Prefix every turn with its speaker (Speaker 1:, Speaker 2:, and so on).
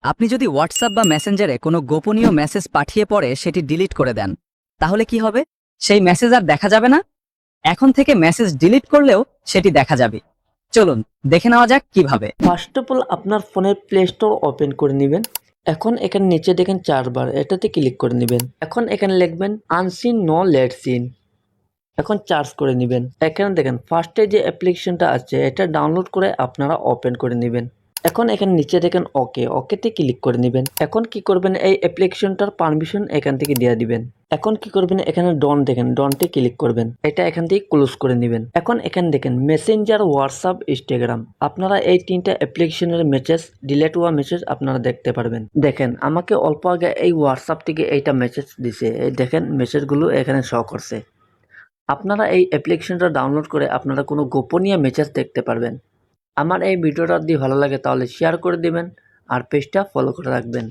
Speaker 1: আপনি যদি হোয়াটসঅ্যাপ বা মেসেঞ্জারে কোনো গোপনীয় মেসেজ পাঠিয়ে পরে সেটি ডিলিট করে দেন, তাহলে কি হবে? সেই মেসেজ আর দেখা যাবে না। এখন থেকে মেসেজ ডিলিট করলেও সেটি দেখা যাবে। চলুন দেখে নেওয়া যাক কিভাবে।
Speaker 2: ফার্স্ট অফ অল আপনার ফোনের প্লে স্টোর ওপেন করে নেবেন। এখন এখানে নিচে দেখেন 4 বার, এটাতে ক্লিক করে নেবেন। এখন এখানে লিখবেন আনসিন নো লেট সিন। এখন চার্জ করে নেবেন। এখানে দেখেন ফার্স্টে যে অ্যাপ্লিকেশনটা আছে এটা ডাউনলোড করে আপনারা ওপেন করে নেবেন। এখন এখানে নিচে দেখেন ওকেতে ক্লিক করে নেবেন। এখন কি করবেন, এই অ্যাপ্লিকেশনটার পারমিশন এখান থেকে দিয়ে দিবেন। এখন কি করবেন, এখানে ডন দেখেন, ডনটে ক্লিক করবেন, এটা এখান থেকে ক্লোজ করে নেবেন। এখন এখানে দেখেন মেসেঞ্জার, হোয়াটসঅ্যাপ, ইনস্টাগ্রাম, আপনারা এই তিনটা অ্যাপ্লিকেশনের মেসেজ, ডিলেট হওয়া মেসেজ আপনারা দেখতে পারবেন। দেখেন আমাকে অল্প আগে এই হোয়াটসঅ্যাপ থেকে এইটা মেসেজ দিছে, এই দেখেন মেসেজগুলো এখানে শো করছে। আপনারা এই অ্যাপ্লিকেশনটা ডাউনলোড করে আপনারা কোনো গোপনীয় মেসেজ দেখতে পারবেন। আমার এই ভিডিওটা যদি ভালো লাগে তাহলে শেয়ার করে দিবেন আর পেজটা ফলো করে রাখবেন।